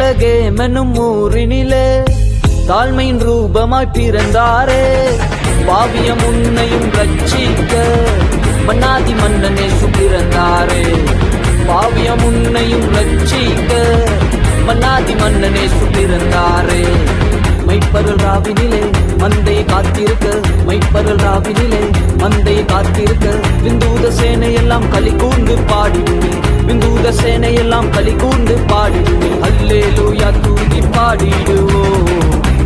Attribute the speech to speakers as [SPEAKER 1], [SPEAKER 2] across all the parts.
[SPEAKER 1] Bethlehem என்னும் ஊரினிலே தாழ்மையின் ரூபமாய் பிறந்தாரே. பாவியம் உன்னையும் ரட்சிக்க மன்னாதி மன்னனே பிறந்தாரே. பாவியம் உன்னையும் ரட்சிக்க மன்னாதி மன்னனே பிறந்தாரே. மைப்பருள் ராவினிலே மந்தை காத்திருக்க, மைப்பருள் ராவினிலே மந்தை காத்திருக்க, விந்தூத சேனையெல்லாம் களி கூர்ந்து பாடிடுமே, விந்தூத சேனையெல்லாம் களி கூர்ந்து பாடிடுமே. அல்லேலூயா தூதி பாடிடுவோம்,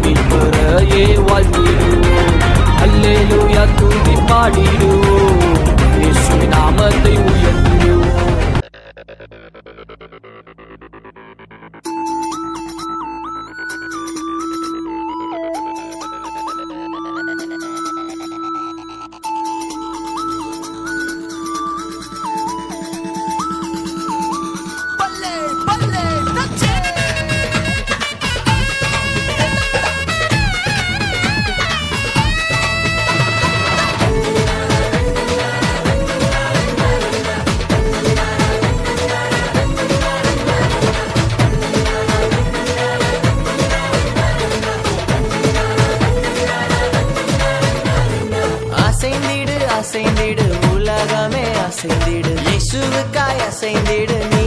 [SPEAKER 1] மீட்பரையே வாழ்த்திடுவோம். அல்லேலூயா தூதி பாடிடுவோம், இயேசுவின் நாமத்தை உயர்த்திடுவோம்.
[SPEAKER 2] அசைந்திடு உலகமே அசைந்திடு, இயேசுவுக்காய் அசைந்திடு நீ.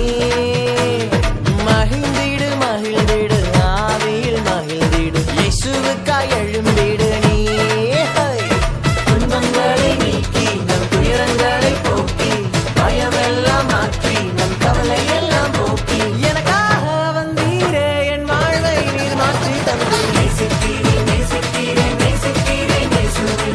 [SPEAKER 2] மகிழ்ந்திடு மகிழ்ந்திடு ஆவியில் மகிழ்ந்திடு, இயேசுவுக்காய் எழும்பிடு நீ. துன்பங்களை நீக்கி நம் துயரங்களை போக்கி, பயமெல்லாம் மாற்றி நம் கவலை எல்லாம் போக்கி, எனக்காக வந்தீரே என் வாழ்வை நீர் மாற்றி தந்து. நேசிக்கிறேன் நேசிக்கிறேன் நேசிக்கிறேன் இயேசுவை,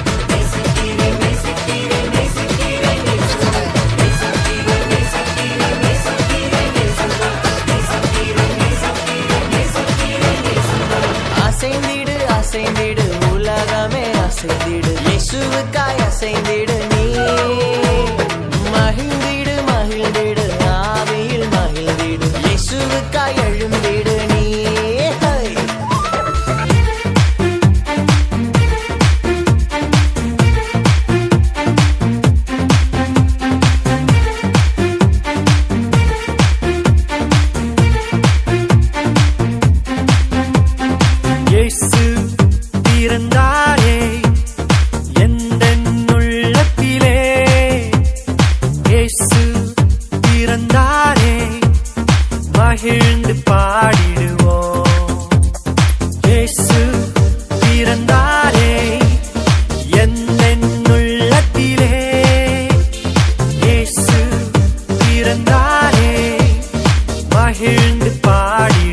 [SPEAKER 2] அசைந்திடு அசைந்திடு உலகமே அசைந்திடு, இயேசுவுக்காய் அசைந்திடு நீ. மகிழ்ந்திடு மகிழ்ந்திடு ஆவியில் மகிழ்ந்திடு, இயேசுவுக்காய் எழும்பிடு நீ.
[SPEAKER 3] இயேசு பிறந்தாரே எந்தன் உள்ளத்திலே, இயேசு பிறந்தாரே மகிழ்ந்து பாடிடுவோம். இயேசு பிறந்தாரே எந்தன் உள்ளத்திலே, இயேசு பிறந்தாரே மகிழ்ந்து பாடி